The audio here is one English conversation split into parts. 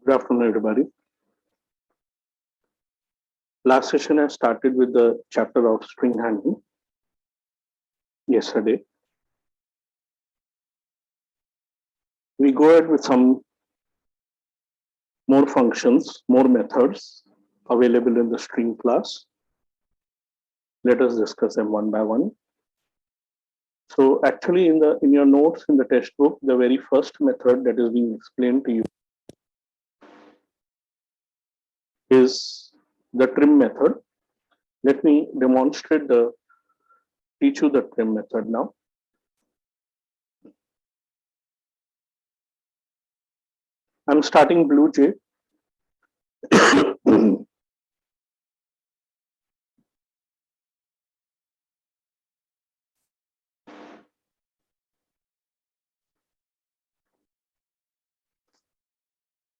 Good afternoon, everybody. Last session I started with the chapter of string handling yesterday. We go ahead with some more functions, more methods available in the string class. Let us discuss them one by one. So actually in your notes in the textbook, the very first method that is being explained to you is the trim method. Let me teach you the trim method now. I'm starting BlueJ.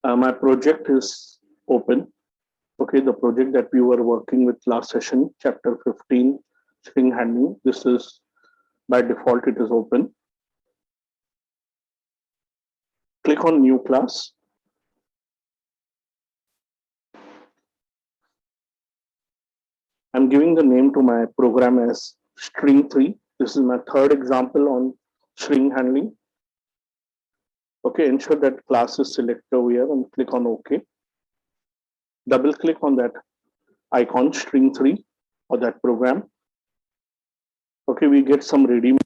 My project is open. Okay, the project that we were working with last session, chapter 15, string handling. This is by default, it is open. Click on new class. I'm giving the name to my program as string3. This is my third example on string handling. Okay, ensure that class is selected over here and click on OK. Double click on that icon string3 or that program. Okay, we get some ready.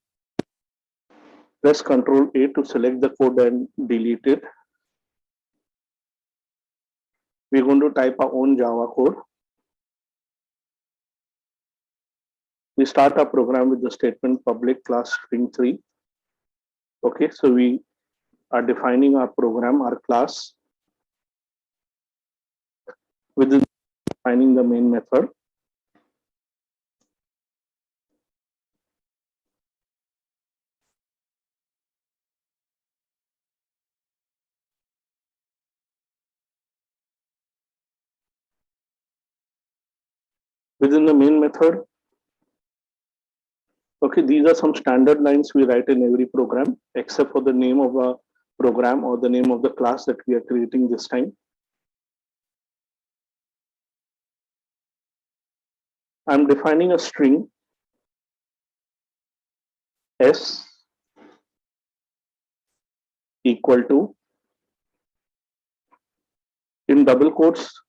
Press Ctrl A to select the code and delete it. We're going to type our own Java code. We start our program with the statement public class string3. Okay, so we are defining our program, our class, within defining the main method. Within the main method, okay, these are some standard lines we write in every program, except for the name of a program or the name of the class that we are creating this time. I'm defining a string S equal to, in double quotes,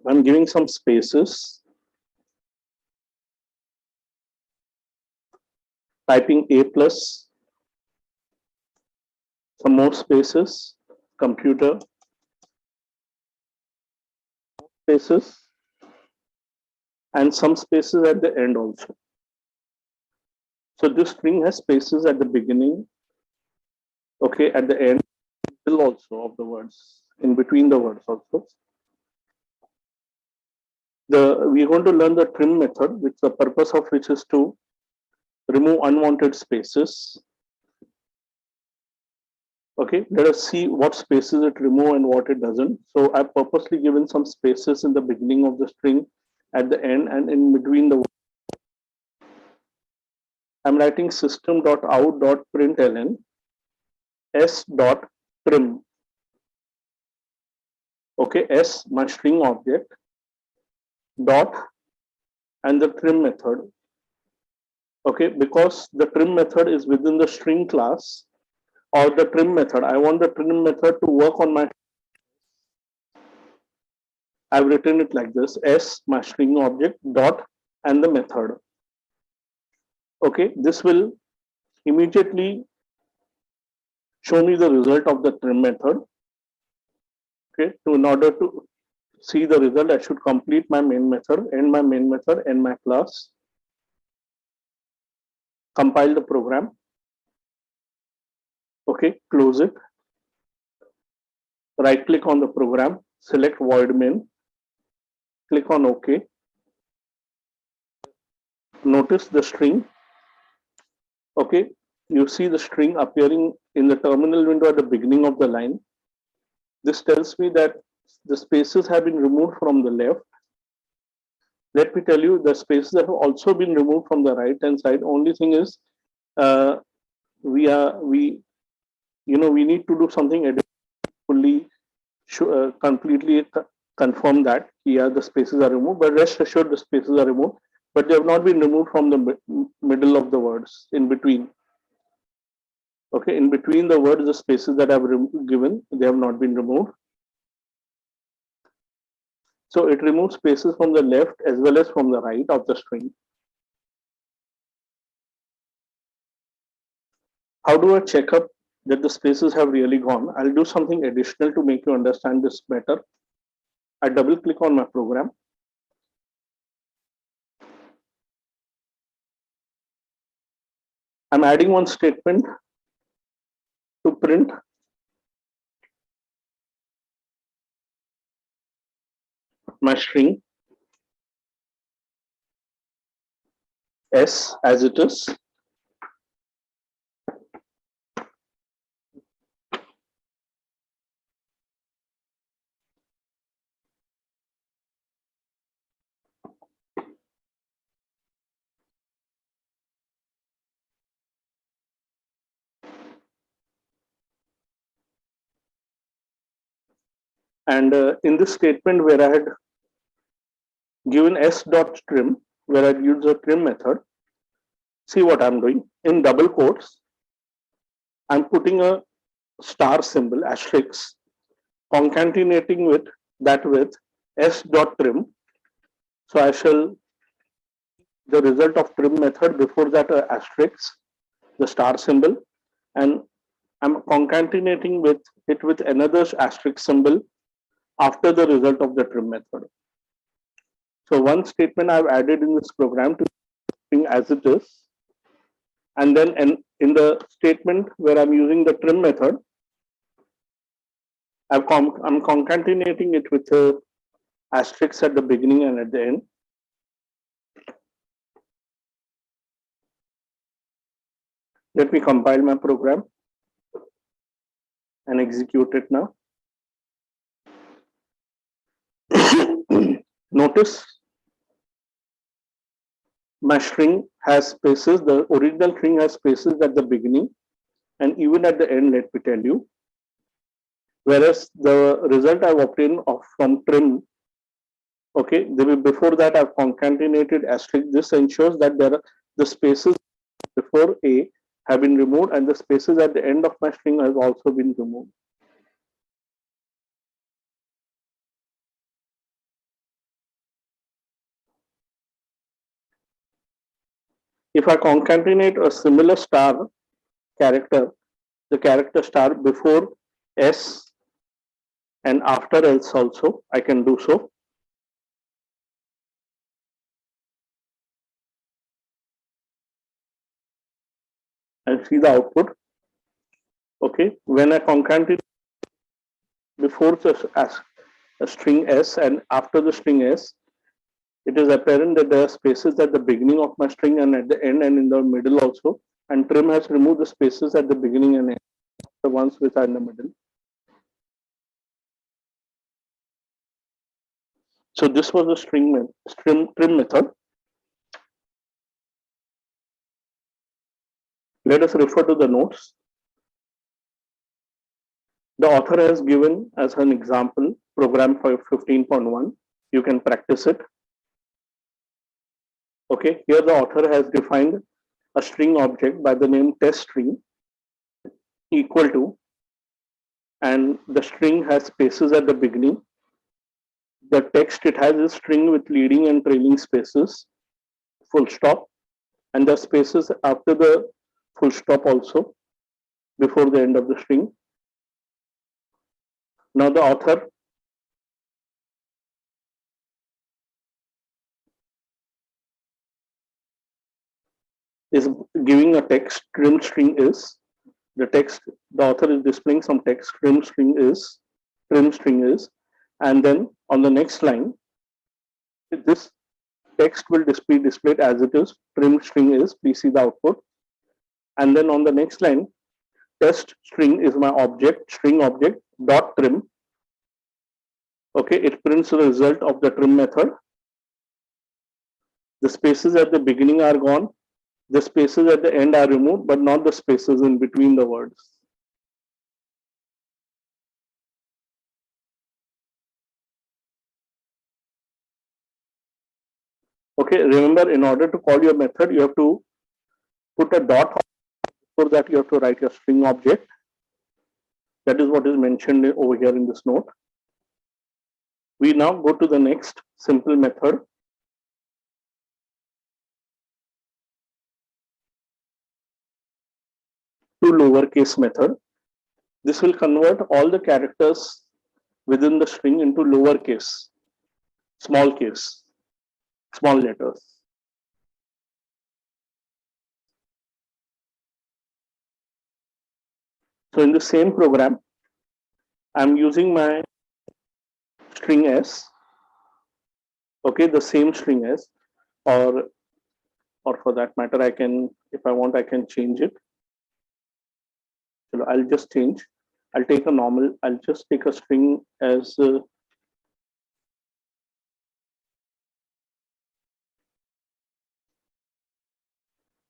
I'm giving some spaces, typing A plus, some more spaces, computer, spaces, and some spaces at the end also. So this string has spaces at the beginning, okay, at the end, middle also of the words, in between the words also. We're going to learn the trim method, which the purpose of which is to remove unwanted spaces. Okay, let us see what spaces it remove and what it doesn't. So I've purposely given some spaces in the beginning of the string, at the end, and in between the words. I'm writing system.out.println s.trim. Okay, s my string object, dot, and the trim method. Okay, because the trim method is within the string class or the trim method. I want the trim method to work on my. I've written it like this: s my string object, dot, and the method. Okay, this will immediately show me the result of the trim method. Okay, so in order to see the result, I should complete my main method, end my main method, end my class, compile the program. Okay, close it. Right click on the program, select void main, click on OK. Notice the string. Okay, you see the string appearing in the terminal window at the beginning of the line. This tells me that the spaces have been removed from the left. Let me tell you, the spaces have also been removed from the right hand side. Only thing is, we need to do something fully completely confirm that yeah, the spaces are removed, but rest assured the spaces are removed, but they have not been removed from the middle of the words, in between. Okay, in between the words, the spaces that I've given, they have not been removed. So it removes spaces from the left as well as from the right of the string. How do I check up that the spaces have really gone? I'll do something additional to make you understand this better. I double click on my program. I'm adding one statement to print my string S as it is. And in this statement where I had given s.trim, where I'd use the trim method, see what I'm doing. In double quotes, I'm putting a star symbol, asterisk, concatenating with that with s.trim. So I shall the result of trim method before that asterisk, the star symbol, and I'm concatenating with it with another asterisk symbol after the result of the trim method. So one statement I've added in this program to string as it is, and then in the statement where I'm using the trim method, I'm concatenating it with a asterisk at the beginning and at the end. Let me compile my program and execute it now. Notice my string has spaces. The original string has spaces at the beginning and even at the end, let me tell you. Whereas the result I've obtained from trim, okay, before that I've concatenated asterisk. This ensures that the spaces before A have been removed and the spaces at the end of my string have also been removed. If I concatenate a similar star character, the character star before S and after else also, I can do so. And see the output. Okay, when I concatenate before a string S and after the string S, it is apparent that there are spaces at the beginning of my string and at the end and in the middle also. And trim has removed the spaces at the beginning and end, the ones which are in the middle. So this was the trim method. Let us refer to the notes. The author has given as an example program 15.1. You can practice it. Okay, here the author has defined a string object by the name test string equal to, and the string has spaces at the beginning. The text, it has a string with leading and trailing spaces, full stop, and the spaces after the full stop also before the end of the string. Now the author is giving a text. Trim string is the text. The author is displaying some text. Trim string is, and then on the next line, this text will be displayed as it is. Trim string is. Please see the output. And then on the next line, test string is my object. String object dot trim. Okay, it prints the result of the trim method. The spaces at the beginning are gone. The spaces at the end are removed, but not the spaces in between the words. Okay, remember, in order to call your method, you have to put a dot. For that, you have to write your string object. That is what is mentioned over here in this note. We now go to the next simple method. To lowercase method. This will convert all the characters within the string into lowercase, small case, small letters. So in the same program, I'm using my string s, okay, the same string s, or for that matter, I can, if I want, I can change it. So I'll just change. I'll take a normal, I'll just take a string as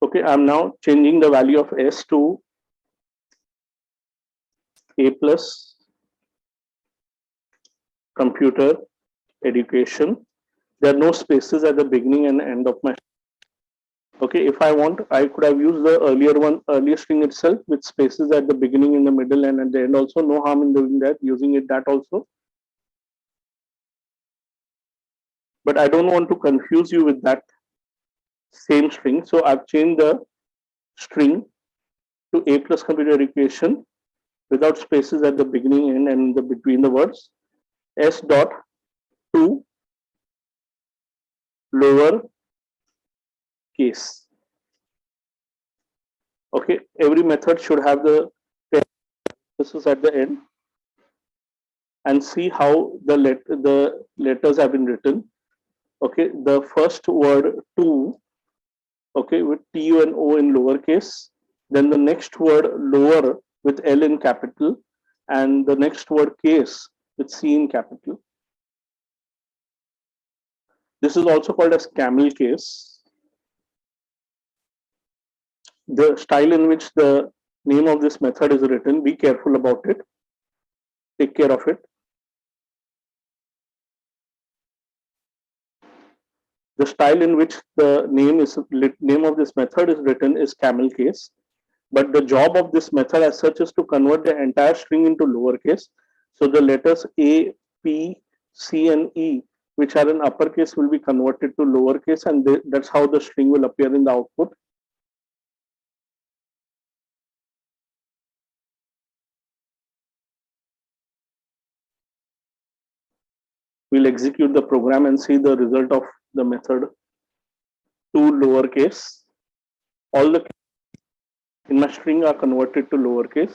okay, I'm now changing the value of s to a plus computer education. There are no spaces at the beginning and end of my. Okay, if I want, I could have used the earlier string itself with spaces at the beginning, in the middle, and at the end also. No harm in doing that, using it that also. But I don't want to confuse you with that same string. So I've changed the string to a plus computer education without spaces at the beginning, end, and the between the words. S dot to lower case. Okay, every method should have the parentheses at the end, and see how the letters have been written. Okay, the first word to, okay, with tu and o in lowercase, then the next word lower with L in capital, and the next word case with C in capital. This is also called as camel case. The style in which the name of this method is written, be careful about it. Take care of it. The style in which the name of this method is written is camel case. But the job of this method as such is to convert the entire string into lowercase. So the letters A, P, C, and E, which are in uppercase, will be converted to lowercase, and that's how the string will appear in the output. We'll execute the program and see the result of the method to lowercase. All the in my string are converted to lowercase.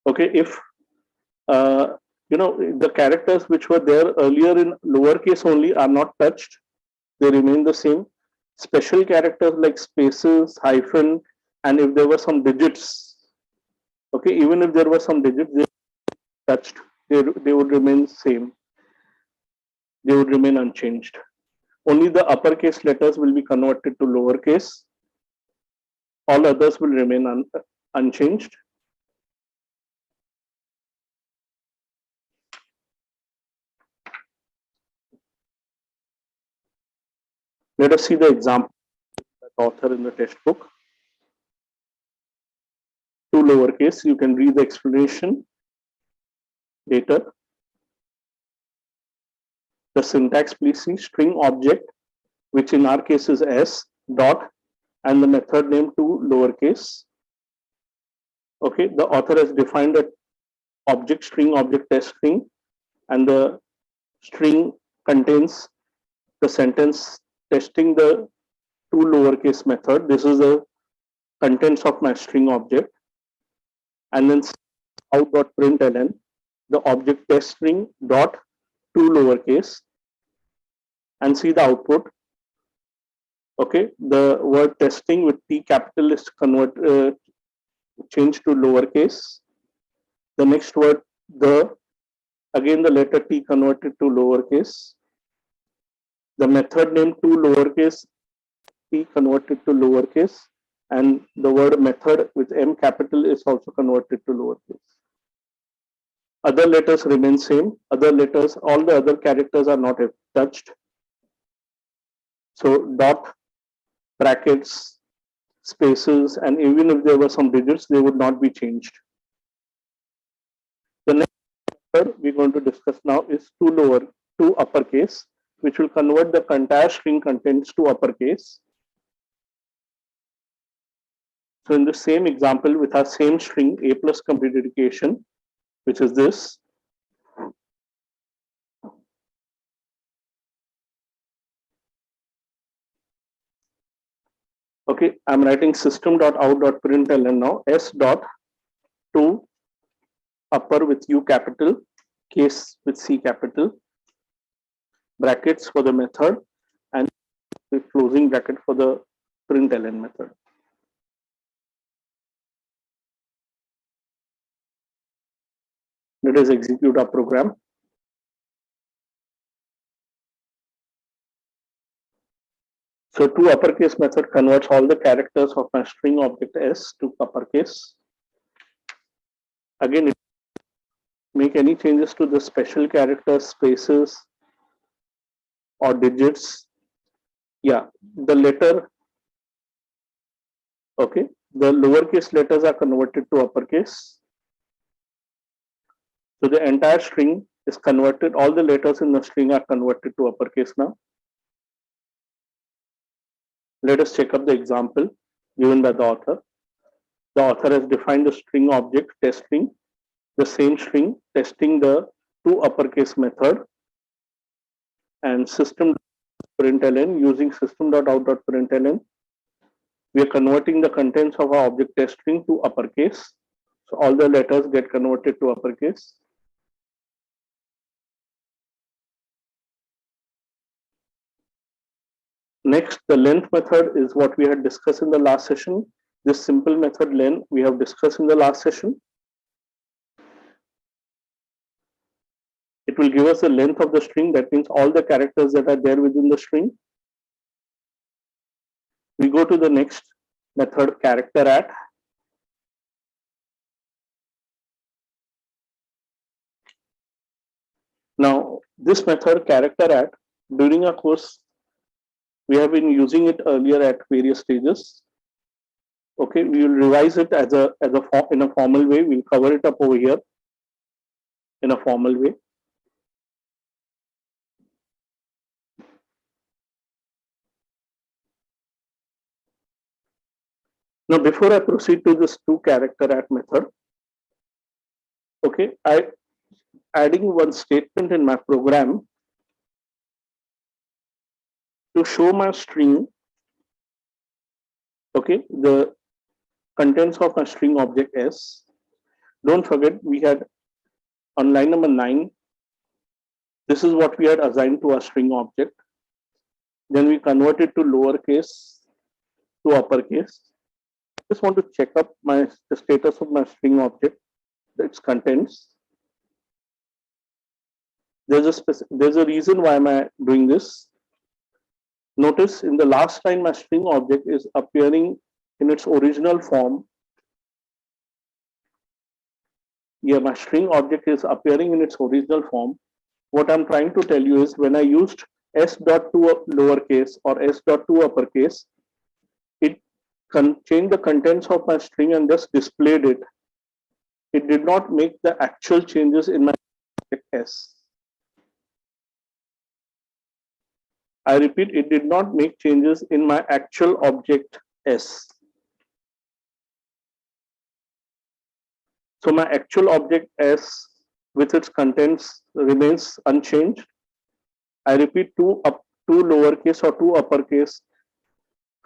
Okay, if the characters which were there earlier in lowercase only are not touched, they remain the same. Special characters like spaces, hyphen, and if there were some digits, okay, even if there were some digits they touched, they would remain same. They would remain unchanged. Only the uppercase letters will be converted to lowercase. All others will remain unchanged. Let us see the example author in the textbook. To lowercase, you can read the explanation later. The syntax, please see, string object, which in our case is s dot, and the method name to lowercase. Okay, the author has defined a object test string, and the string contains the sentence testing the to lowercase method. This is the contents of my string object, and then out.println, the object test string dot to lowercase, and see the output. Okay, the word testing with T capital is changed to lowercase. The next word, again the letter T converted to lowercase. The method name to lowercase, T converted to lowercase, and the word method with M capital is also converted to lowercase. Other letters remain same. Other letters, all the other characters are not touched. So dot, brackets, spaces, and even if there were some digits, they would not be changed. The next method we're going to discuss now is to uppercase, which will convert the entire string contents to uppercase. So in the same example, with our same string, A plus complete education, which is this. Okay, I'm writing system.out.println now, s dot to upper with U capital, case with C capital, brackets for the method, and the closing bracket for the println method. Let us execute our program. So to uppercase method converts all the characters of my string object S to uppercase. Again, make any changes to the special characters, spaces, or digits. Yeah, the letter, okay, the lowercase letters are converted to uppercase. So the entire string is converted, all the letters in the string are converted to uppercase now. Let us check up the example given by the author. The author has defined the string object test string, the same string testing the to uppercase method, and system.println using system.out.println. We are converting the contents of our object test string to uppercase. So all the letters get converted to uppercase. Next, the length method is what we had discussed in the last session. This simple method len we have discussed in the last session. It will give us the length of the string. That means all the characters that are there within the string. We go to the next method, character at. Now, this method, character at, during our course, we have been using it earlier at various stages. Okay, we will revise it in a formal way. We'll cover it up over here in a formal way. Now, before I proceed to this to character at method, okay, I adding one statement in my program to show my string, okay, the contents of my string object S. Don't forget, we had on line number 9, this is what we had assigned to our string object. Then we convert it to lowercase to uppercase. Just want to check up the status of my string object, its contents. There's a reason why am I doing this. Notice in the last line, my string object is appearing in its original form. Yeah, my string object is appearing in its original form. What I'm trying to tell you is when I used s.to lowercase or s.to uppercase, it changed the contents of my string and just displayed it. It did not make the actual changes in my object S. I repeat, it did not make changes in my actual object S. So my actual object S with its contents remains unchanged. I repeat, to lowercase or to uppercase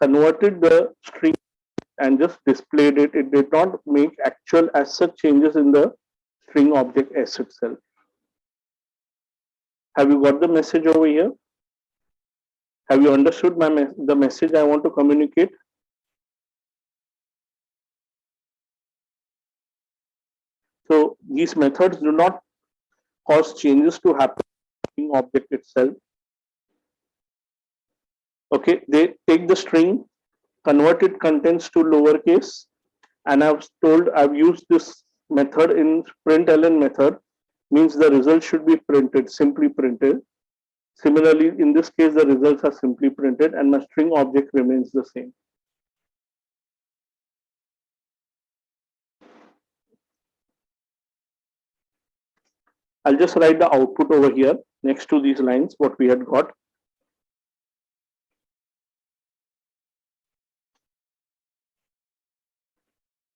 converted the string and just displayed it. It did not make actual as such changes in the string object S itself. Have you got the message over here? Have you understood the message I want to communicate? So these methods do not cause changes to happen in the object itself. Okay, they take the string, convert its contents to lowercase, and I've used this method in println method means the result should be printed, simply printed. Similarly, in this case, the results are simply printed and my string object remains the same. I'll just write the output over here next to these lines, what we had got.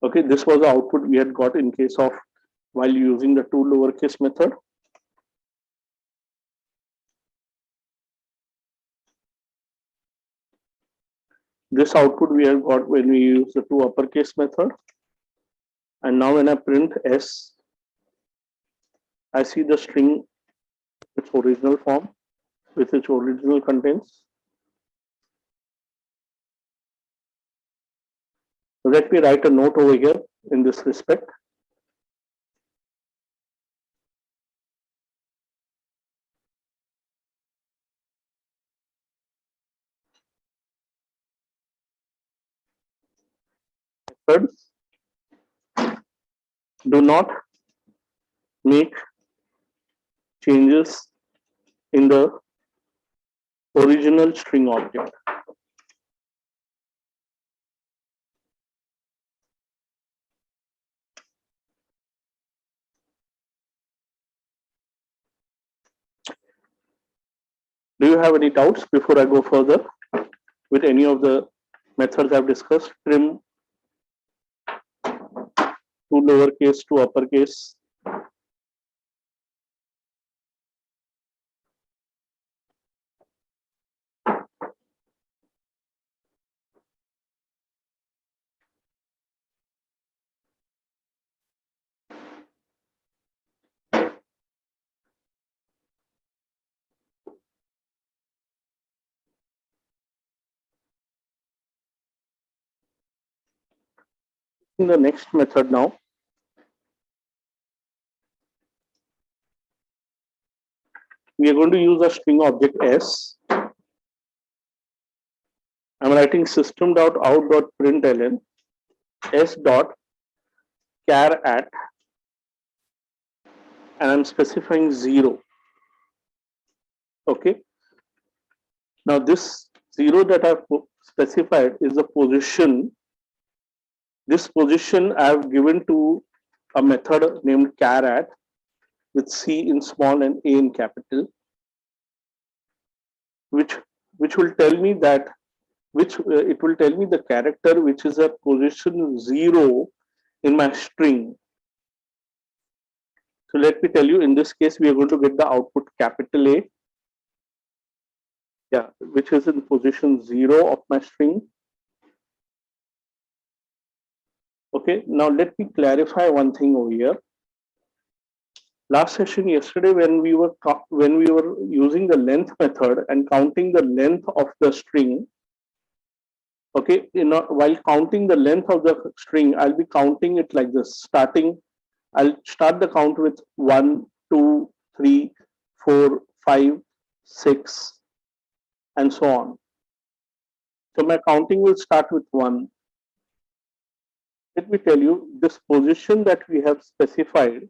Okay, this was the output we had got in case of while using the to lowercase method. This output we have got when we use the to uppercase method. And now when I print S, I see the string its original form with its original contents. So let me write a note over here in this respect. Methods do not make changes in the original string object. Do you have any doubts before I go further with any of the methods I've discussed? Trim to lowercase to uppercase. In the next method now, we are going to use a string object S. I'm writing system.out.println S dot char at, and I'm specifying 0. Okay. Now this 0 that I've specified is the position. This position I've given to a method named char at with C in small and A in capital, which will tell me that it will tell me the character which is at position 0 in my string. So let me tell you, in this case, we are going to get the output capital A, yeah, which is in position 0 of my string. Okay, now let me clarify one thing over here. Last session yesterday, when we were using the length method and counting the length of the string, okay, while counting the length of the string, I'll be counting it like this. I'll start the count with 1, 2, 3, 4, 5, 6, and so on. So my counting will start with 1. Let me tell you, this position that we have specified,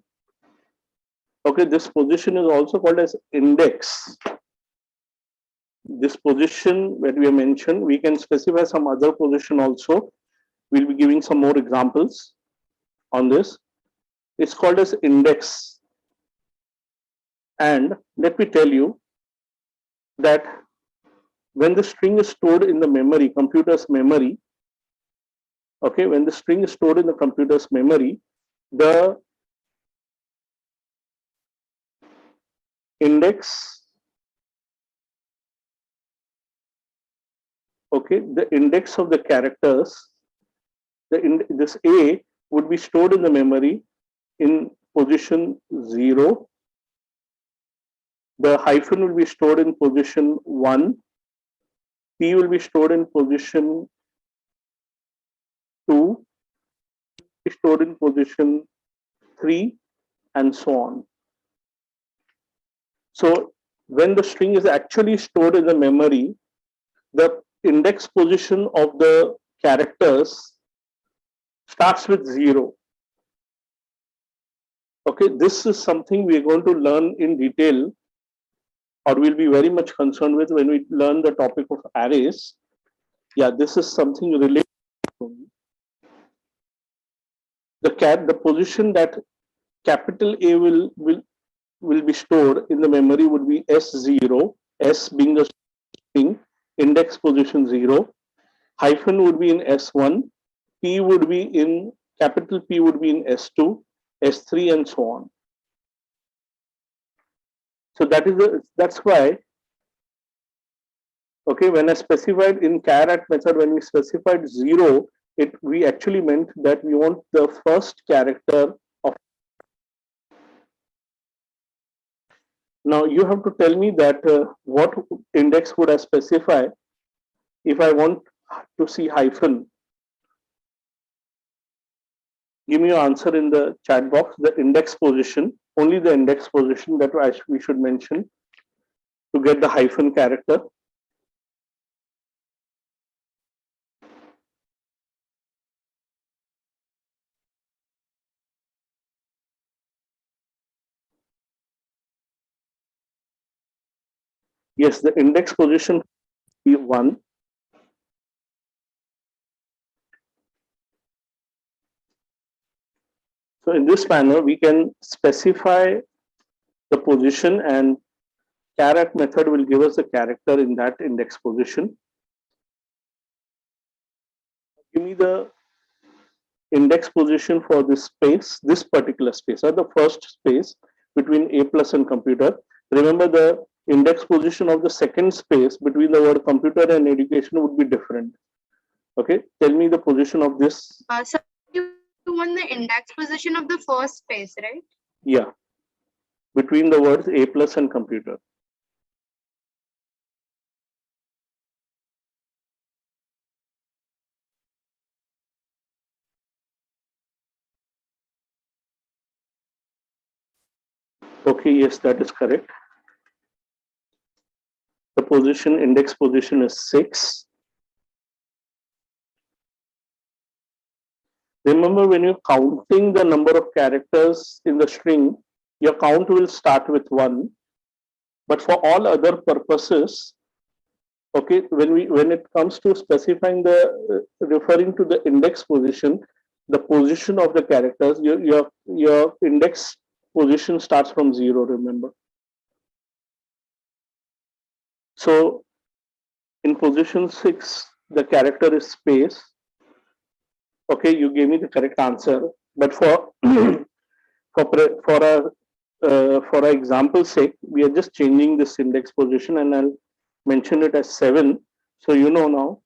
okay, this position is also called as index. This position that we have mentioned, we can specify some other position also. We'll be giving some more examples on this. It's called as index. And let me tell you that when the string is stored in the memory, computer's memory, okay, when the string is stored in the computer's memory, the index, okay, the index of the characters, this A would be stored in the memory in position 0. The hyphen will be stored in position 1. P will be stored in position 2, be stored in position 3, and so on. So when the string is actually stored in the memory, the index position of the characters starts with 0. Okay, this is something we are going to learn in detail, or we'll be very much concerned with when we learn the topic of arrays. Yeah, this is something related to the position that capital A will be stored in the memory would be S0, S being the string, index position 0, hyphen would be in S1, P would be in capital P would be in S2, S3, and so on. So that's why, okay, when I specified in char at method, when we specified 0, we actually meant that we want the first character of. Now you have to tell me that what index would I specify if I want to see hyphen. Give me your answer in the chat box. The index position, only the index position that we should mention to get the hyphen character. Yes, the index position be 1. So in this manner, we can specify the position, and char at method will give us the character in that index position. Give me the index position for this space, this particular space, or the first space between A plus and computer. Remember, the index position of the second space between the word computer and education would be different. Okay, tell me the position of this. So you want the index position of the first space, right? Yeah, between the words A plus and computer. Okay, yes, that is correct. The position, index position is 6. Remember, when you're counting the number of characters in the string, your count will start with 1. But for all other purposes, okay, when it comes to specifying the referring to the index position, the position of the characters, your index position starts from 0. Remember. So in position 6, the character is space. Okay, you gave me the correct answer, but for for our example sake, we are just changing this index position, and I'll mention it as 7. So you know now,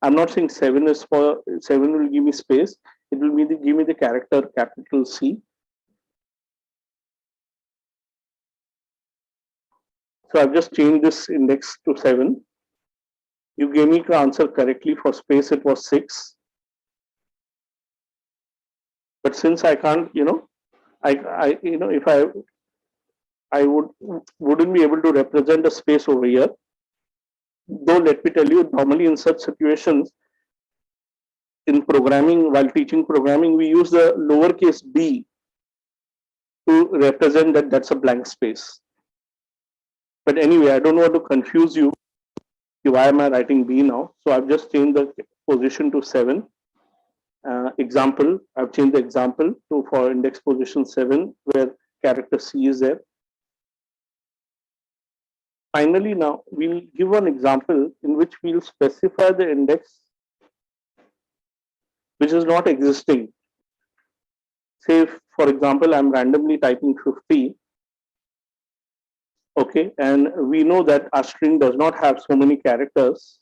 I'm not saying 7 is for 7 will give me space. It will give me the character capital C. So I've just changed this index to 7. You gave me the answer correctly. For space, it was 6. But since I can't, if I wouldn't be able to represent a space over here. Though let me tell you, normally in such situations, in programming, while teaching programming, we use the lowercase b to represent that that's a blank space. But anyway, I don't want to confuse you. Why am I writing b now? So I've just changed the position to 7. Example, I've changed the example to for index position 7, where character C is there. Finally, now we'll give an example in which we'll specify the index which is not existing. Say, for example, I'm randomly typing 50. Okay, and we know that our string does not have so many characters.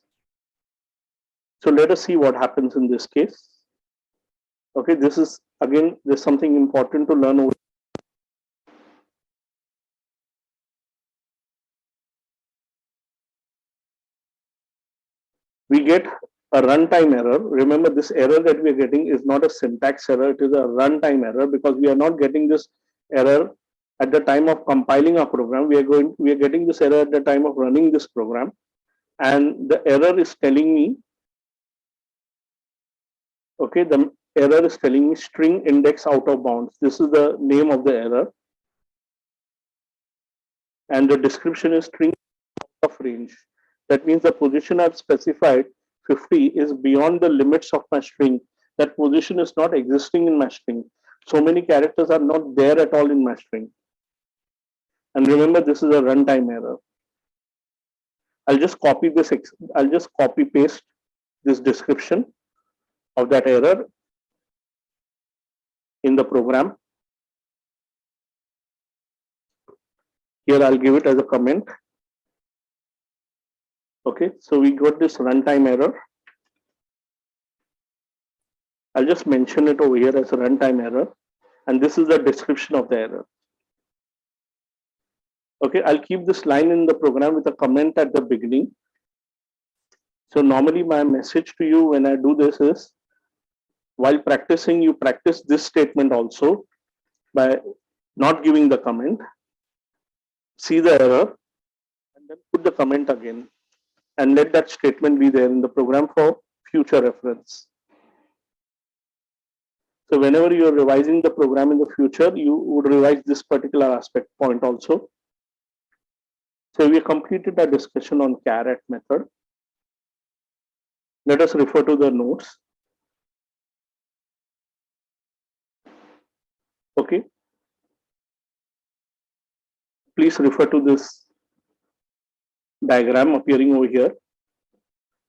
So let us see what happens in this case. Okay, this is again, there's something important to learn. We get a runtime error. Remember, this error that we are getting is not a syntax error, it is a runtime error, because we are not getting this error at the time of compiling our program. We are getting this error at the time of running this program, and the error is telling me, okay, error is telling me string index out of bounds. This is the name of the error. And the description is string out of range. That means the position I've specified 50 is beyond the limits of my string. That position is not existing in my string. So many characters are not there at all in my string. And remember, this is a runtime error. I'll just copy this. I'll just copy paste this description of that error in the program. Here I'll give it as a comment. Okay, so we got this runtime error. I'll just mention it over here as a runtime error. And this is the description of the error. Okay, I'll keep this line in the program with a comment at the beginning. So normally my message to you when I do this is, while practicing, you practice this statement also by not giving the comment. See the error and then put the comment again and let that statement be there in the program for future reference. So whenever you are revising the program in the future, you would revise this particular aspect point also. So we completed our discussion on caret method. Let us refer to the notes. Okay. Please refer to this diagram appearing over here.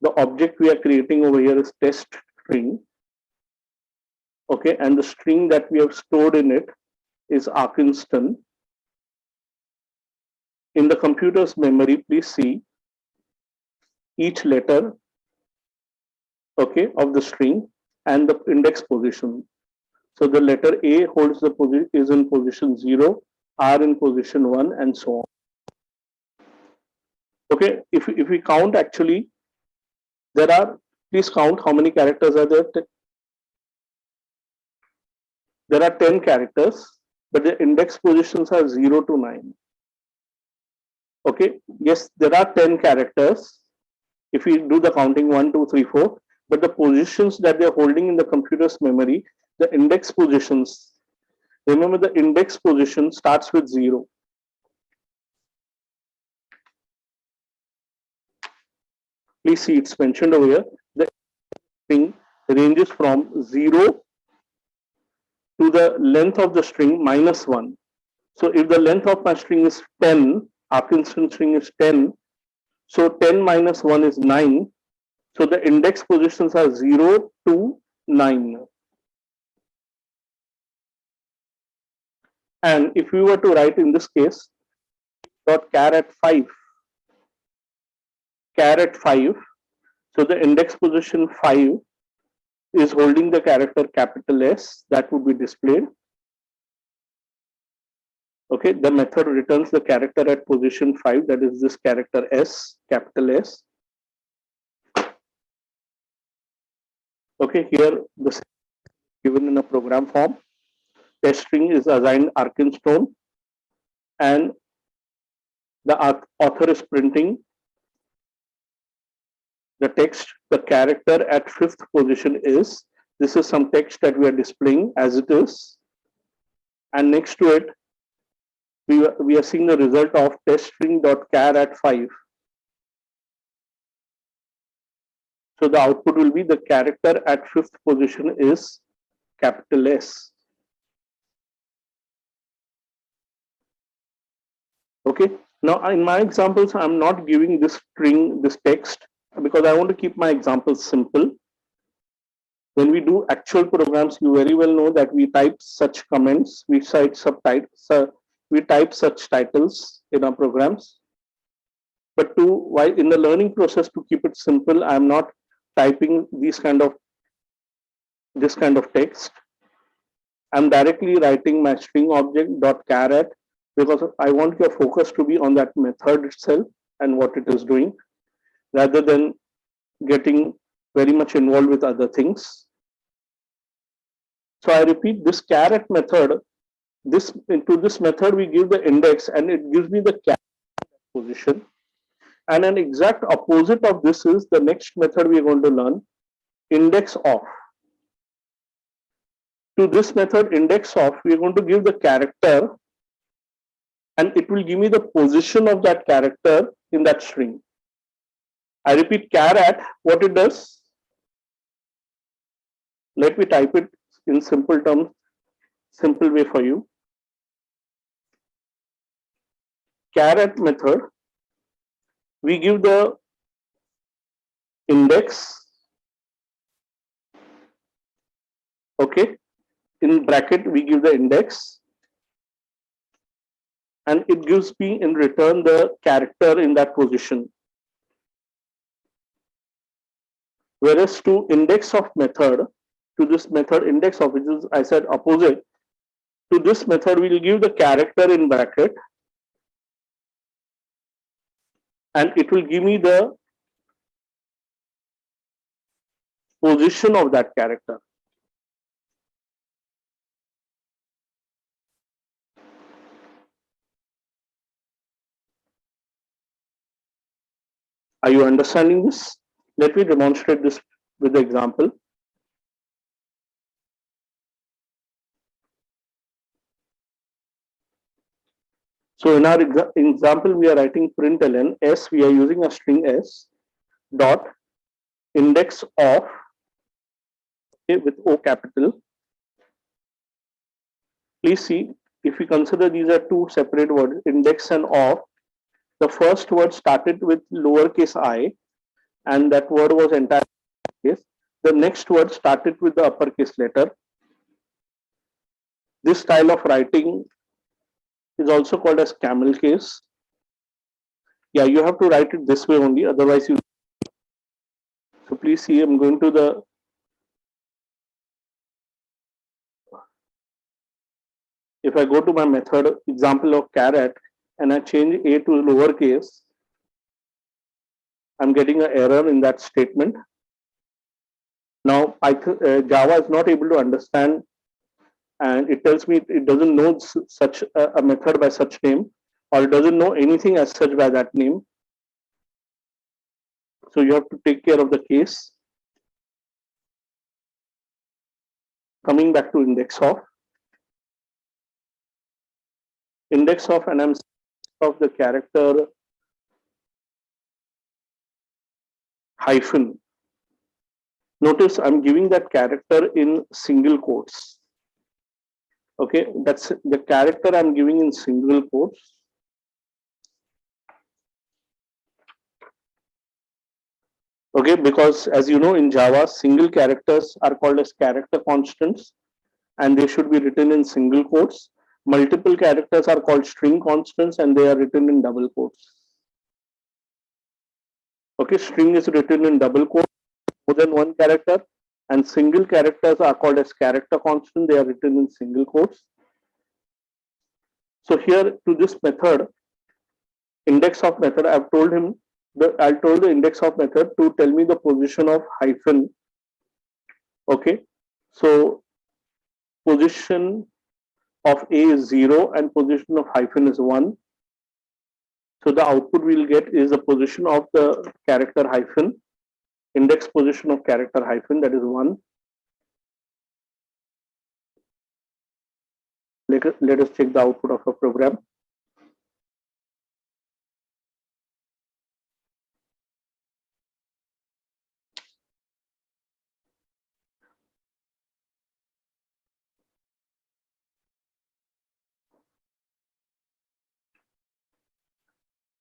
The object we are creating over here is test string. Okay, and the string that we have stored in it is Arkinston. In the computer's memory, please see each letter, okay, of the string and the index position. So the letter A holds the position, is in position 0, R in position 1, and so on. Okay, if we count, actually there are, please count how many characters are there. There are 10 characters, but the index positions are 0 to 9. Okay, yes, there are 10 characters if we do the counting 1, 2, 3, 4, but the positions that they're holding in the computer's memory, the index positions, remember the index position starts with 0. Please see, it's mentioned over here. The string ranges from 0 to the length of the string minus 1. So if the length of my string is 10, Arkinston string is 10, so 10 minus 1 is 9. So the index positions are 0 to 9. And if we were to write in this case, dot caret 5, so the index position 5 is holding the character capital S that would be displayed. Okay, the method returns the character at position 5, that is this character S, capital S. Okay, here the given in a program form. Test string is assigned Arkinston, and the author is printing the text. The character at 5th position is, this is some text that we are displaying as it is, and next to it we are seeing the result of test string.char at 5. So the output will be the character at 5th position is capital S. Okay, now in my examples, I'm not giving this string, this text, because I want to keep my examples simple. When we do actual programs, you very well know that we type such comments, we cite subtitles, we type such titles in our programs. But while in the learning process, to keep it simple, I'm not typing this kind of text. I'm directly writing my string object dot caret, because I want your focus to be on that method itself and what it is doing, rather than getting very much involved with other things. So I repeat, this caret method, into this method we give the index and it gives me the caret position. And an exact opposite of this is the next method we are going to learn, index of. to this method index of, we are going to give the character, and it will give me the position of that character in that string. I repeat, char at, what it does, let me type it in simple terms, simple way for you. Char at method, we give the index, okay, in bracket we give the index, and it gives me in return the character in that position. Whereas to index of method, to this method index of, which is I said opposite, to this method we will give the character in bracket, and it will give me the position of that character. Are you understanding this? Let me demonstrate this with the example. So in our example, we are writing println s, we are using a string s dot index of, okay, with O capital. Please see, if we consider these are two separate words, index and of, the first word started with lowercase I, and that word was entirely uppercase. The next word started with the uppercase letter. This style of writing is also called as camel case. Yeah, you have to write it this way only, otherwise you. So please see, I'm going to the, if I go to my method example of caret and I change a to lowercase, I'm getting an error in that statement. Now Java is not able to understand, and it tells me it doesn't know such a method by such name, or it doesn't know anything as such by that name. So you have to take care of the case. Coming back to index of, and I'm of the character hyphen. Notice I'm giving that character in single quotes. Okay, that's the character I'm giving in single quotes. Okay, because as you know, in Java, single characters are called as character constants, and they should be written in single quotes. Multiple characters are called string constants, and they are written in double quotes. Okay, string is written in double quotes, more than one character, and single characters are called as character constant. They are written in single quotes. So here to this method, index of method, I've told him I told the index of method to tell me the position of hyphen. Okay, so position of A is 0 and position of hyphen is 1. So the output we'll get is the position of the character hyphen, index position of character hyphen, that is 1. Let us check the output of a program.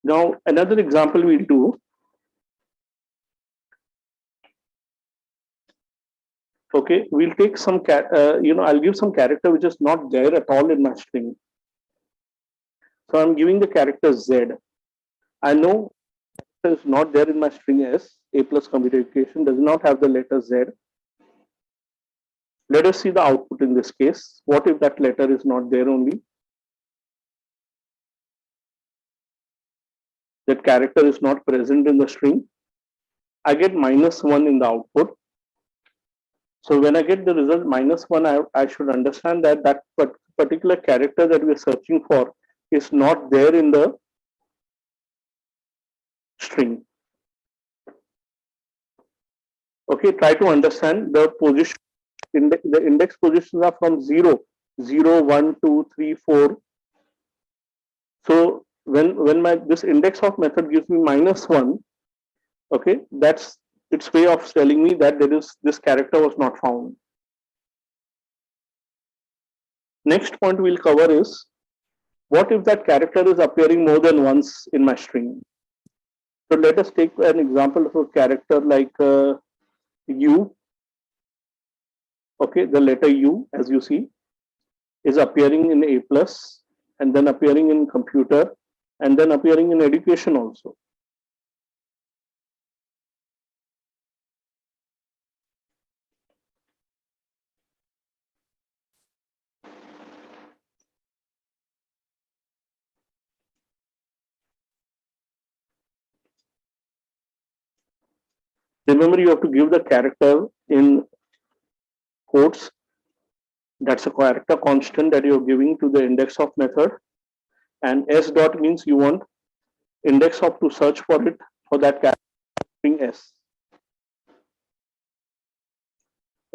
Now another example we'll do. Okay, we'll take some I'll give some character which is not there at all in my string. So I'm giving the character Z. I know is not there in my string S. A plus computer education does not have the letter Z. Let us see the output in this case. What if that letter is not there only? That character is not present in the string. I get -1 in the output. So when I get the result -1, I should understand that that particular character that we are searching for is not there in the string. Okay, try to understand the position the index positions are from 0, 0, 1, 2, 3, 4. So when my this index of method gives me -1, okay, that's its way of telling me that this character was not found. Next point we'll cover is, what if that character is appearing more than once in my string? So let us take an example of a character like U. Okay, the letter U, as you see, is appearing in A plus, and then appearing in computer, and then appearing in education also. Remember, you have to give the character in quotes. That's a character constant that you're giving to the index of method. And S dot means you want index of to search for it for that character S.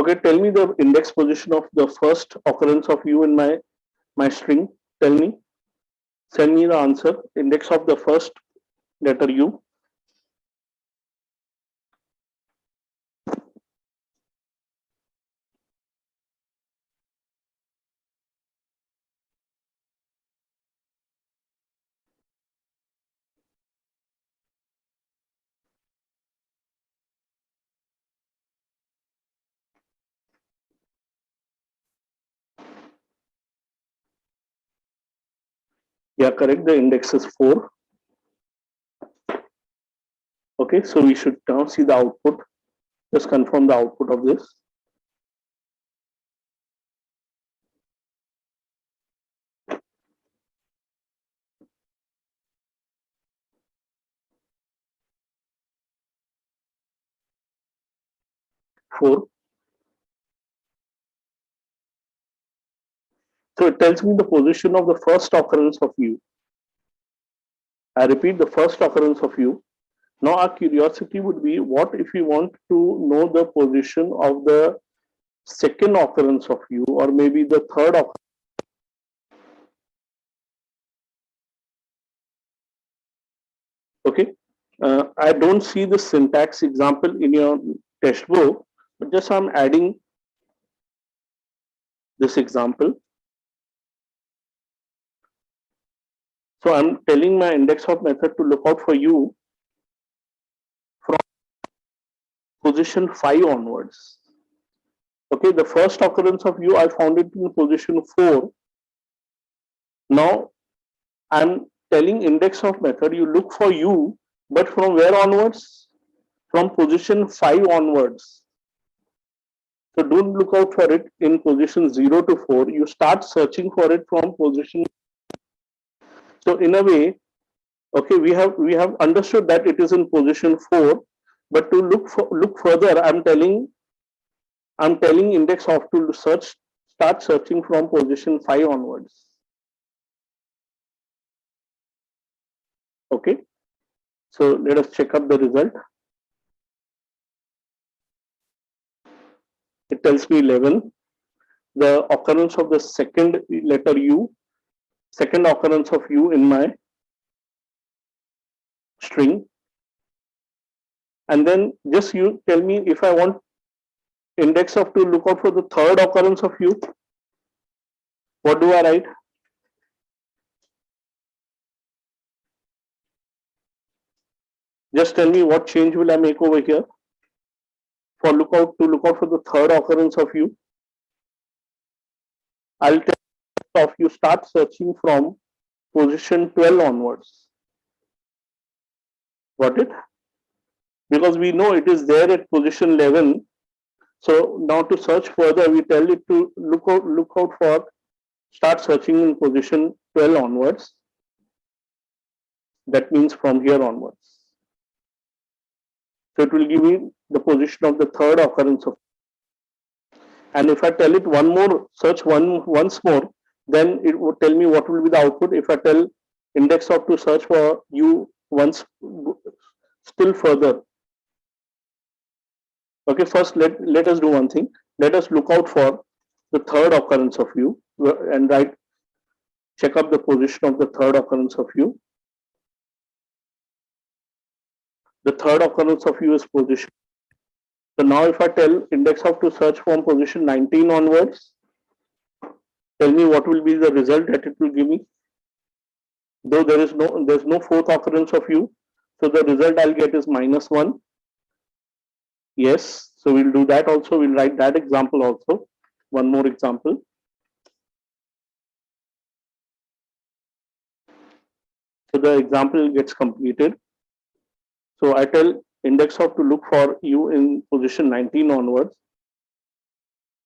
Okay, tell me the index position of the first occurrence of U in my string. Tell me. Send me the answer. Index of the first letter U. Yeah, correct. The index is 4. Okay, so we should now see the output. Just confirm the output of this. Four. So it tells me the position of the first occurrence of U. I repeat, the first occurrence of U. Now our curiosity would be, what if we want to know the position of the second occurrence of U, or maybe the third occurrence? Okay, I don't see the syntax example in your textbook, but just I'm adding this example. So I'm telling my index of method to look out for U from position 5 onwards. Okay, the first occurrence of U, I found it in position 4. Now I'm telling index of method, you look for U, but from where onwards? From position 5 onwards. So don't look out for it in position 0 to 4. You start searching for it from position. So in a way, okay, we have understood that it is in position 4, but to look further, I'm telling index of to start searching from position 5 onwards. Okay, so let us check up the result. It tells me 11. The occurrence of the second letter U, second occurrence of U in my string. And then just you tell me if I want index of to look out for the third occurrence of U. What do I write? Just tell me what change will I make over here for look out for the third occurrence of U. I'll tell of you start searching from position 12 onwards. Got it? Because we know it is there at position 11. So now to search further, we tell it to look out for start searching in position 12 onwards. That means from here onwards. So it will give me the position of the third occurrence of. And if I tell it one more, search once more, then it would tell me what will be the output. If I tell index of to search for U once still further. Okay, first let us do one thing. let us look out for the third occurrence of u and check up the position of the third occurrence of u. The third occurrence of u is position. So now if I tell index of to search from position 19 onwards, tell me what will be the result that it will give me. Though there's no fourth occurrence of u, so the result I'll get is -1. Yes, so we'll do that also. We'll write that example also. One more example. So the example gets completed. So I tell index of to look for u in position 19 onwards.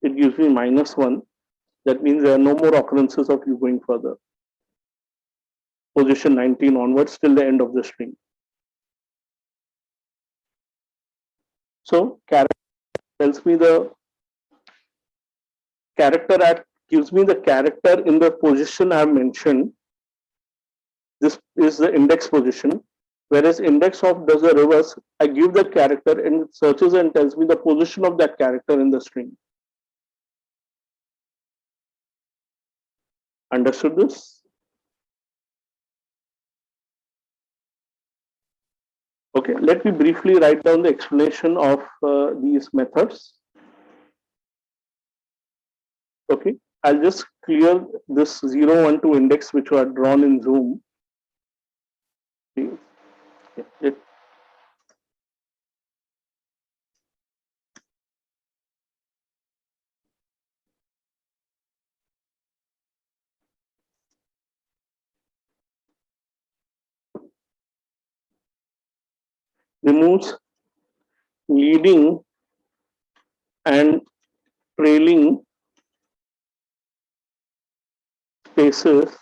It gives me -1. That means there are no more occurrences of u going further. Position 19 onwards till the end of the string. So character tells me the character at gives me the character in the position I have mentioned. This is the index position. Whereas index of does the reverse. I give the character and it searches and tells me the position of that character in the string. Understood this? Okay, let me briefly write down the explanation of these methods. Okay, I'll just clear this 0, 1, 2 index which were drawn in Zoom. It removes leading and trailing spaces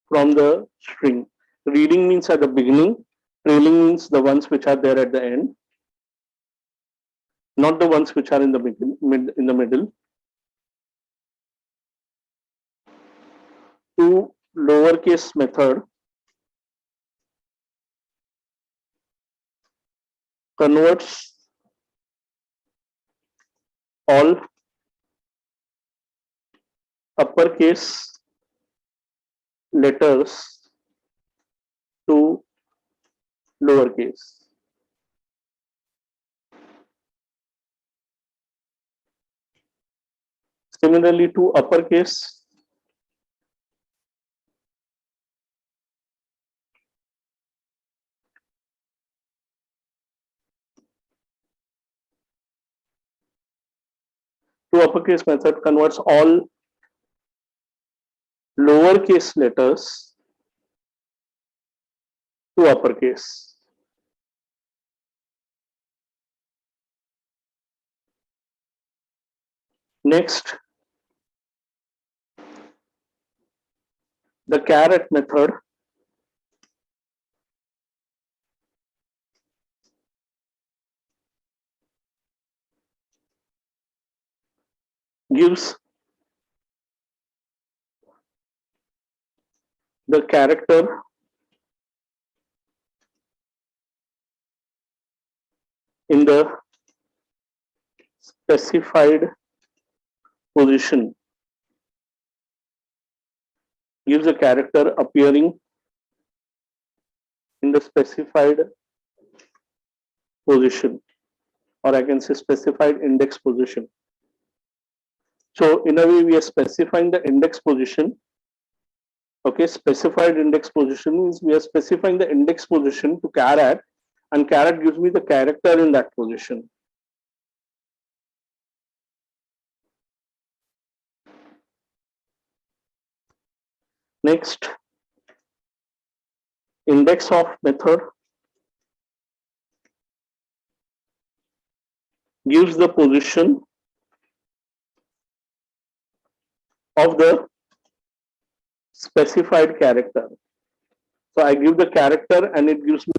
from the string. Reading means at the beginning, trailing means the ones which are there at the end, not the ones which are in the middle. To lowercase method converts all uppercase letters to lowercase. Similarly to uppercase, method converts all lowercase letters to uppercase. Next, the caret method gives the character in the specified position, gives a character appearing in the specified position, or I can say specified index position. So in a way we are specifying the index position. Okay, specified index position means we are specifying the index position to caret, and caret gives me the character in that position. Next, index of method gives the position of the specified character. So I give the character and it gives me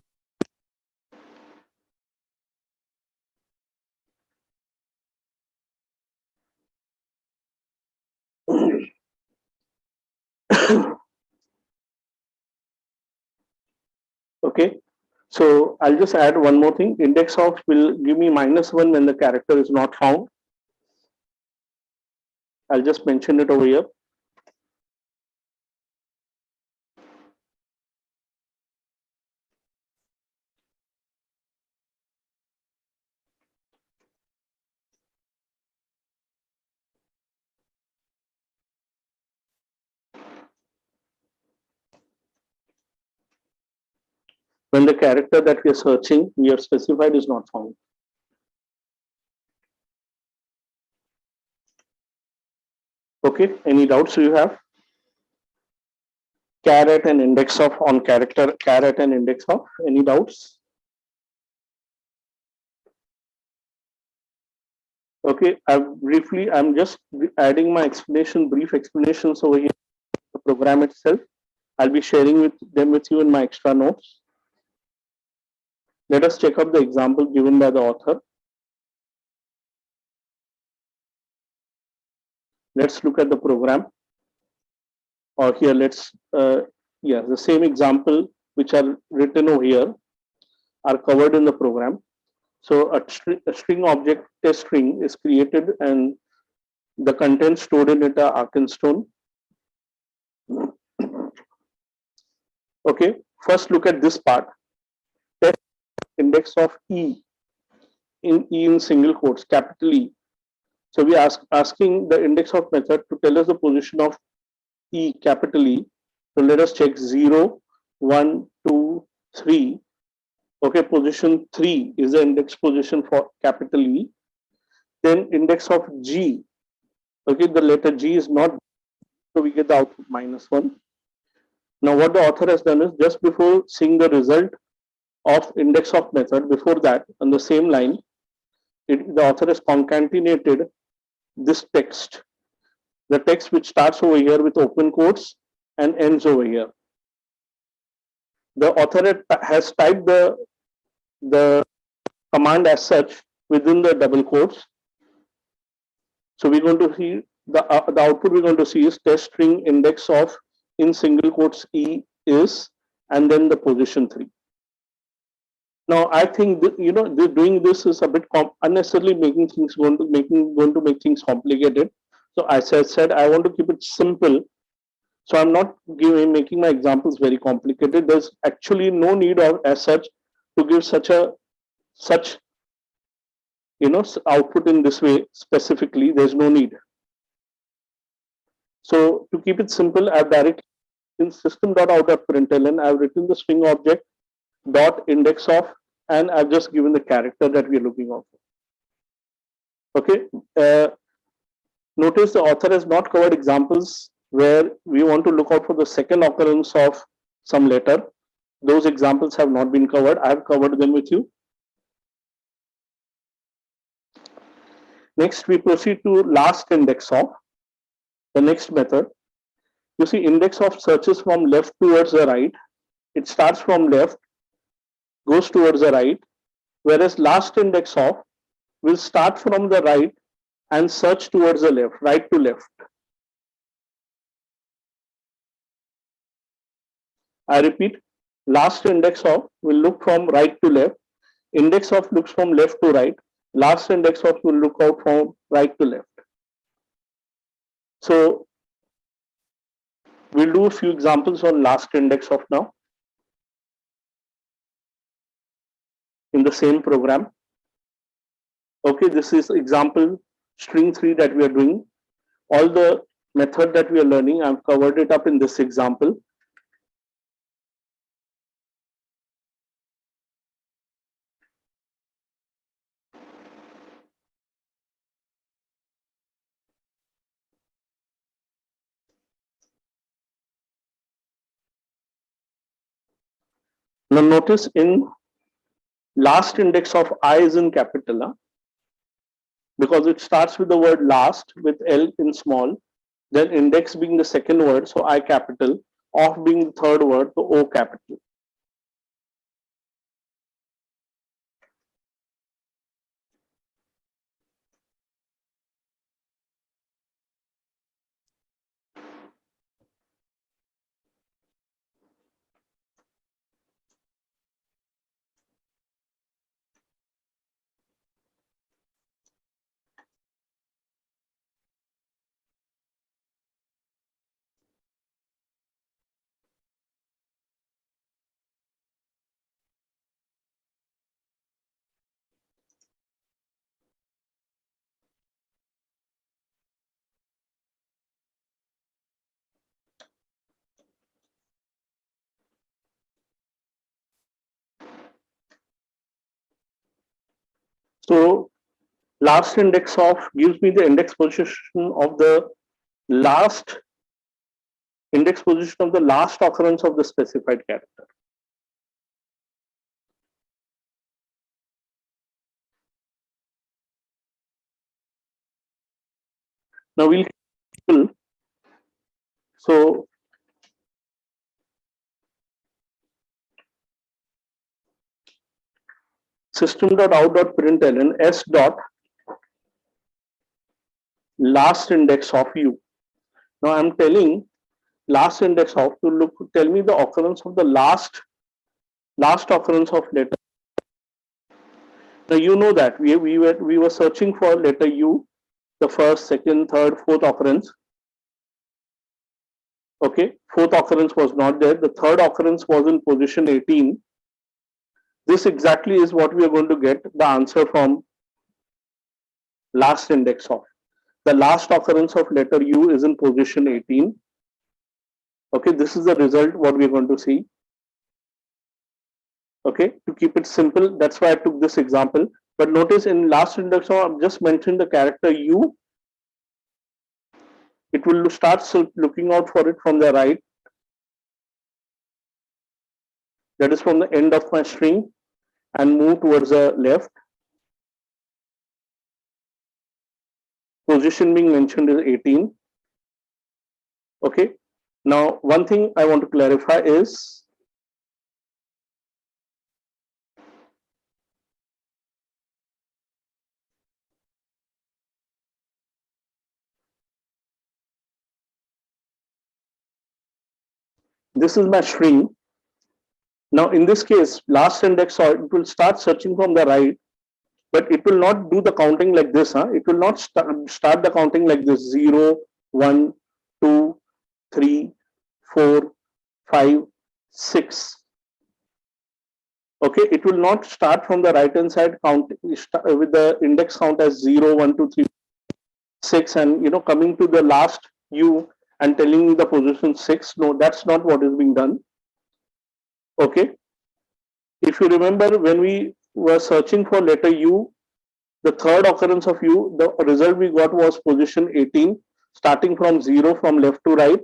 okay. So I'll just add one more thing. Index of will give me -1 when the character is not found. I'll just mention it over here. When the character that we are searching, we have specified is not found. Okay, any doubts you have? Caret and index of on character, caret and index of, any doubts? Okay, I'm just adding my brief explanations over here, the program itself. I'll be sharing them with you in my extra notes. Let us check out the example given by the author. Let's look at the program. Or here, the same example which are written over here are covered in the program. So a string object test string is created and the content stored in it are Arkenstone. Okay, first look at this part. Test index of E in single quotes, capital E. So we are asking the index of method to tell us the position of E, capital E. So let us check 0, 1, 2, 3. Okay, position 3 is the index position for capital E. Then index of G. Okay, the letter G is not, so we get the output -1. Now what the author has done is just before seeing the result of index of method, before that on the same line, the author has concatenated this text, the text which starts over here with open quotes and ends over here. The author has typed the command as such within the double quotes. So we're going to see the output we're going to see is test string index of in single quotes E is, and then the position 3. Now I think doing this is a bit unnecessarily going to make things complicated. So as I said, I want to keep it simple. So I'm not making my examples very complicated. There's actually no need of as such to give such output in this way specifically. There's no need. So to keep it simple, I've directly in system.out.println, I've written the string object dot index of, and I've just given the character that we're looking for. Okay. Notice the author has not covered examples where we want to look out for the second occurrence of some letter. Those examples have not been covered. I have covered them with you. Next, we proceed to last index of, the next method. You see, index of searches from left towards the right. It starts from left, goes towards the right, whereas last index of will start from the right and search towards the left, right to left. I repeat, last index of will look from right to left, index of looks from left to right, last index of will look out from right to left. So we'll do a few examples on last index of now in the same program. Okay, this is example string 3 that we are doing. All the method that we are learning, I've covered it up in this example. Now notice in last index of I is in capital, because it starts with the word last with L in small, then index being the second word, so I capital, of being the third word, so O capital. So last index of gives me the index position of the last occurrence of the specified character. Now we'll so system.out.println s dot last index of u. Now I'm telling last index of to look tell me the occurrence of the last occurrence of letter. Now you know that we were searching for letter u, the first, second, third, fourth occurrence. Okay, fourth occurrence was not there. The third occurrence was in position 18. This exactly is what we are going to get the answer from last index of. The last occurrence of letter U is in position 18. Okay, this is the result what we are going to see. Okay, to keep it simple, that's why I took this example. But notice in last index of, I've just mentioned the character U. It will start looking out for it from the right. That is from the end of my string and move towards the left. Position being mentioned is 18. Okay. Now, one thing I want to clarify is this is my string. Now, in this case, last index sort, it will start searching from the right, but it will not do the counting like this. It will not start the counting like this 0, 1, 2, 3, 4, 5, 6. Okay, it will not start from the right hand side count with the index count as 0, 1, 2, 3, 6, and coming to the last U and telling me the position 6. No, that's not what is being done. Okay, if you remember when we were searching for letter U, the third occurrence of U, the result we got was position 18, starting from 0 from left to right.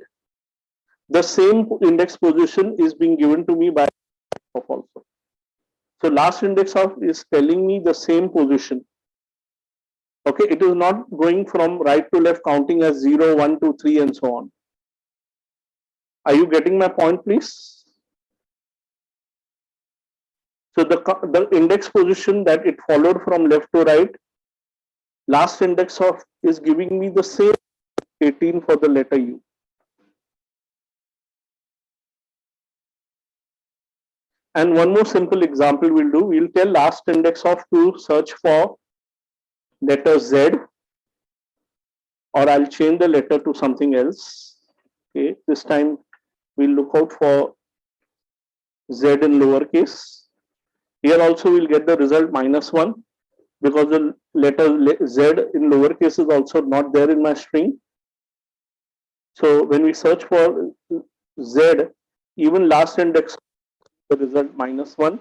The same index position is being given to me by of also. So last index of is telling me the same position. Okay, it is not going from right to left counting as 0, 1, 2, 3 and so on. Are you getting my point, please? So the index position that it followed from left to right, last index of is giving me the same 18 for the letter U. And one more simple example we'll do. We'll tell last index of to search for letter Z, or I'll change the letter to something else. Okay, this time we'll look out for Z in lowercase. Here also we'll get the result -1 because the letter Z in lowercase is also not there in my string. So when we search for Z, even last index, the result -1.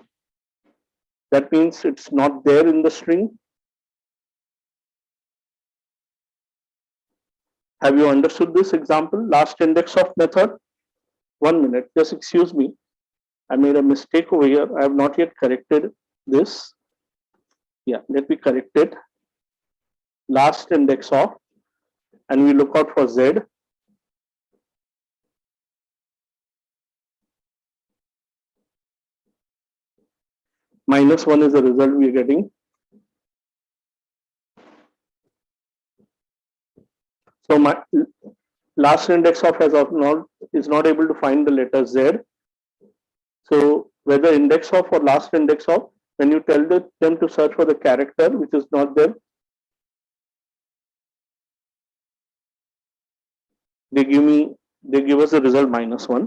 That means it's not there in the string. Have you understood this example? Last index of method. 1 minute, just excuse me. I made a mistake over here. I have not yet corrected this. Yeah, let me correct it. Last index of, and we look out for Z. -1 is the result we are getting. So my last index of is not able to find the letter Z. So whether index of or last index of, when you tell them to search for the character which is not there, they give us the result -1.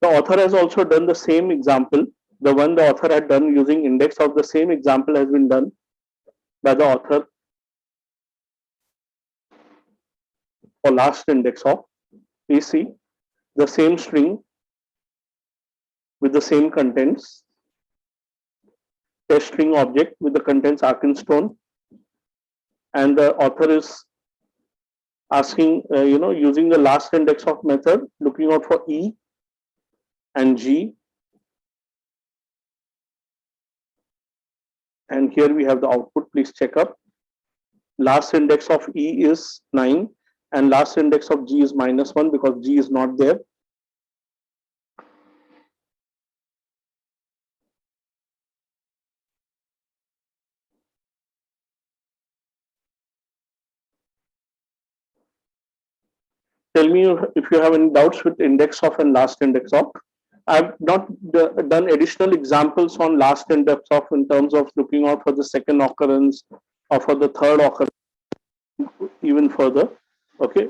The author has also done the same example. The one the author had done using index of, the same example has been done by the author for last index of. We see the same string, with the same contents, test string object with the contents Arkenstone, and the author is asking, using the last index of method, looking out for E and G. And here we have the output, please check up. Last index of E is 9 and last index of G is -1 because G is not there. Tell me if you have any doubts with index of and last index of. I've not done additional examples on last index of in terms of looking out for the second occurrence or for the third occurrence even further. Okay.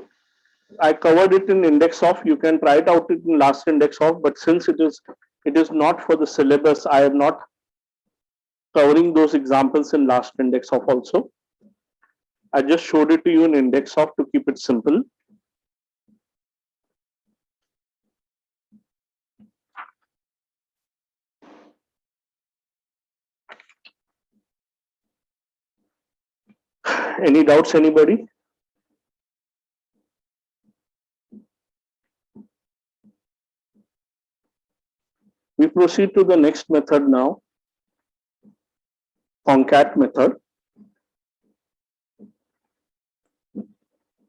I covered it in index of. You can try it out in last index of, but since it is not for the syllabus, I am not covering those examples in last index of also. I just showed it to you in index of to keep it simple. Any doubts, anybody? We proceed to the next method now, concat method.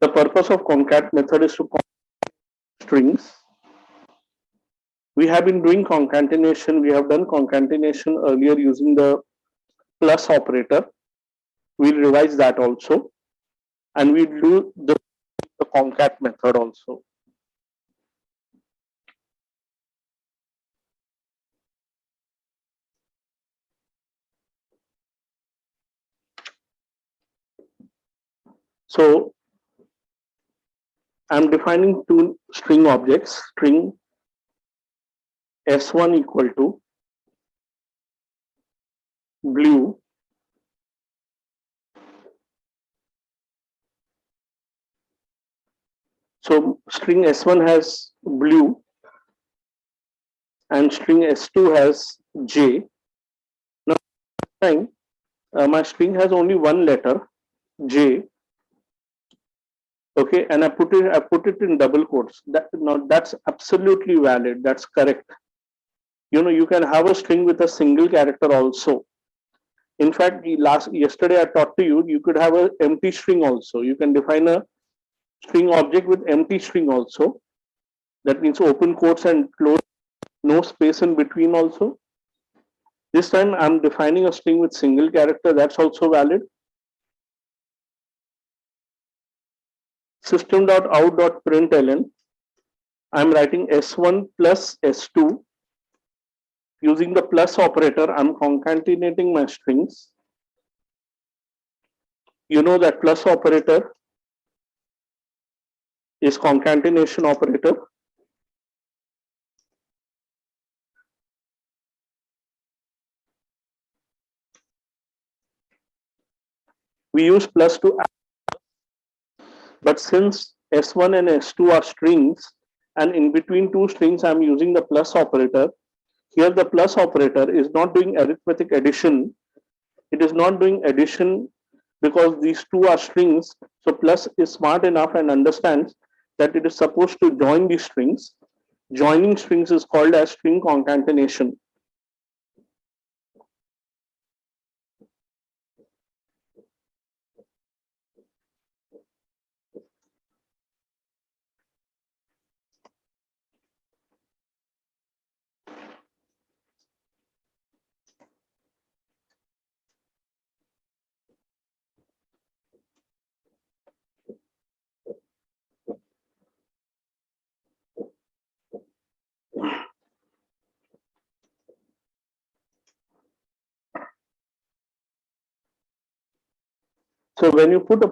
The purpose of concat method is to concat strings. We have been doing concatenation. We have done concatenation earlier using the plus operator. We'll revise that also. And we do the concat method also. So I'm defining two string objects, string S1 equal to blue So string S1 has blue and string S2 has J. Now time my string has only one letter J. Okay, and I put it in double quotes. That's absolutely valid. That's correct. You can have a string with a single character also. In fact, yesterday I taught to you, you could have an empty string also. You can define a string object with empty string also. That means open quotes and close, no space in between also. This time I'm defining a string with single character. That's also valid. System.out.println. I'm writing S1 plus S2. Using the plus operator, I'm concatenating my strings. You know that plus operator is concatenation operator. We use plus to add, but since S1 and S2 are strings, and in between two strings, I'm using the plus operator. Here, the plus operator is not doing arithmetic addition. It is not doing addition because these two are strings. So plus is smart enough and understands that it is supposed to join these strings. Joining strings is called as string concatenation. So when you put a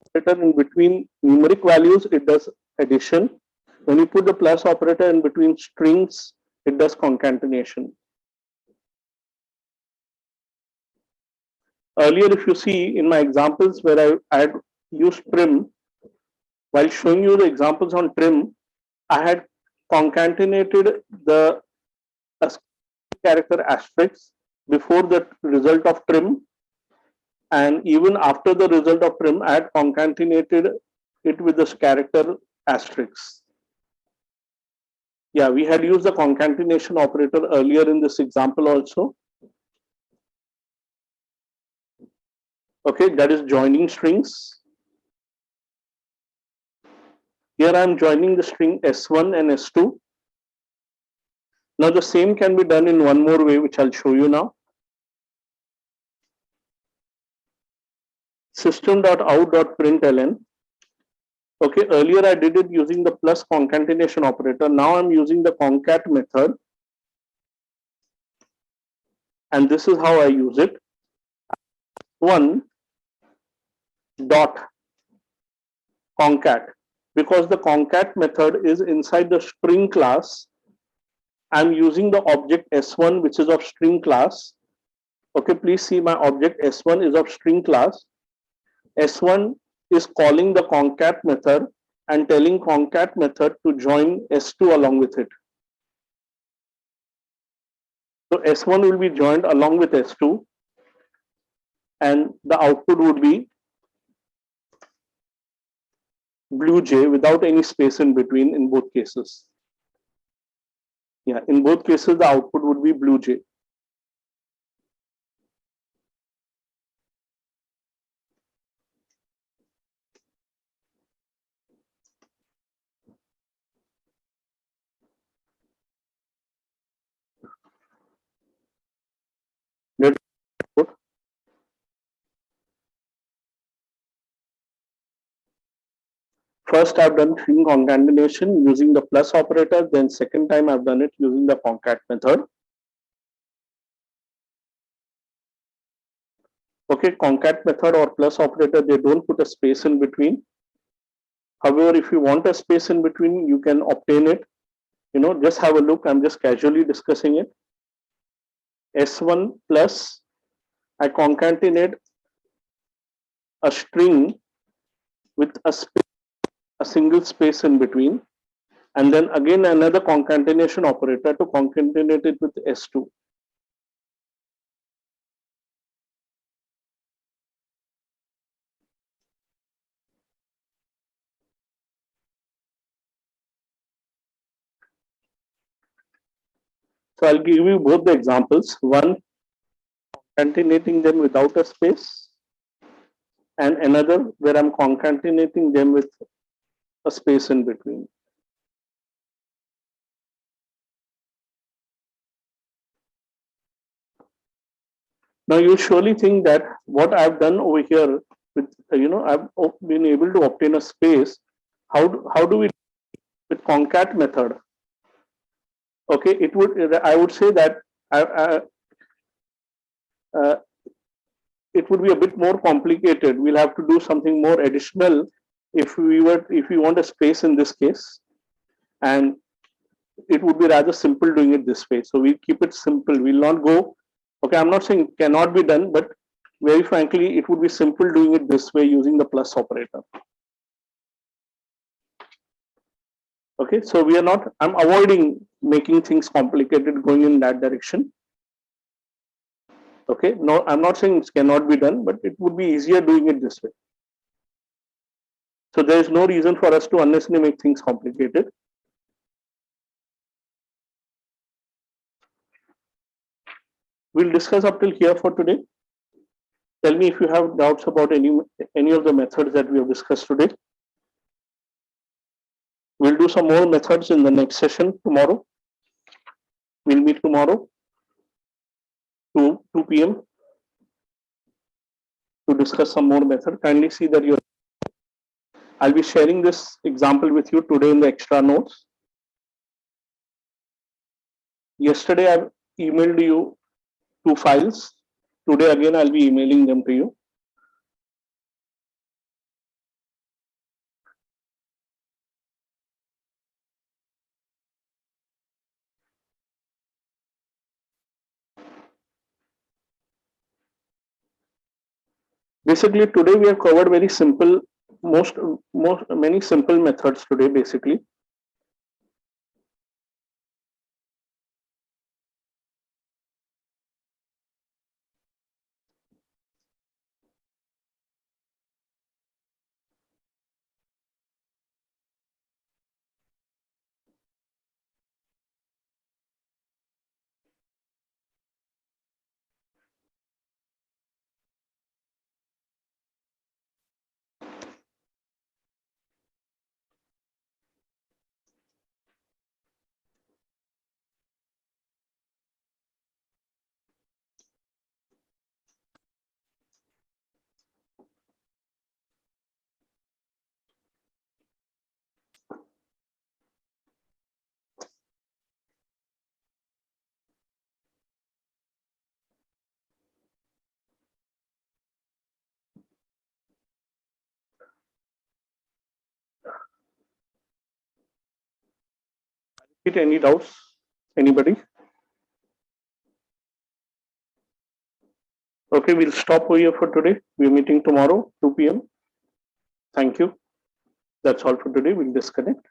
operator in between numeric values, it does addition. When you put the plus operator in between strings, it does concatenation. Earlier, if you see in my examples where I had used trim, while showing you the examples on trim, I had concatenated the character asterisk before the result of trim, and even after the result of trim, I had concatenated it with this character asterisk. Yeah, we had used the concatenation operator earlier in this example also. Okay, that is joining strings. Here I am joining the string S1 and S2. Now the same can be done in one more way, which I'll show you now. System.out.println. Okay, earlier I did it using the plus concatenation operator. Now I'm using the concat method. And this is how I use it. One dot concat. Because the concat method is inside the string class, I'm using the object S1, which is of string class. Okay, please see my object S1 is of string class. S1 is calling the concat method and telling concat method to join S2 along with it. So S1 will be joined along with S2, and the output would be blue J without any space in between in both cases. Yeah, in both cases, the output would be blue J. Let's put. First, I've done string concatenation using the plus operator. Then second time I've done it using the concat method. Okay, concat method or plus operator, they don't put a space in between. However, if you want a space in between, you can obtain it. You know, just have a look. I'm just casually discussing it. S1 plus, I concatenate a string with a single space in between, and then again another concatenation operator to concatenate it with S2. So I'll give you both the examples. One, concatenating them without a space, and another where I'm concatenating them with a space in between. Now you surely think that what I've done over here with, I've been able to obtain a space. How do we with concat method? Okay, I would say that it would be a bit more complicated. We'll have to do something more additional if we want a space in this case, and it would be rather simple doing it this way. So we keep it simple. We'll not go. Okay, I'm not saying it cannot be done, but very frankly, it would be simple doing it this way using the plus operator. Okay, so we are not. I'm avoiding making things complicated going in that direction. Okay, no, I'm not saying it cannot be done, but it would be easier doing it this way. So there is no reason for us to unnecessarily make things complicated. We'll discuss up till here for today. Tell me if you have doubts about any of the methods that we have discussed today. We'll do some more methods in the next session tomorrow. We'll meet tomorrow 2 p.m. to discuss some more method. Kindly see that I'll be sharing this example with you today in the extra notes. Yesterday I emailed you 2 files. Today again I'll be emailing them to you. Basically today we have covered very simple, many simple methods today basically. Any doubts? Anybody? Okay, we'll stop over here for today. We're meeting tomorrow, 2 p.m. Thank you. That's all for today. We'll disconnect.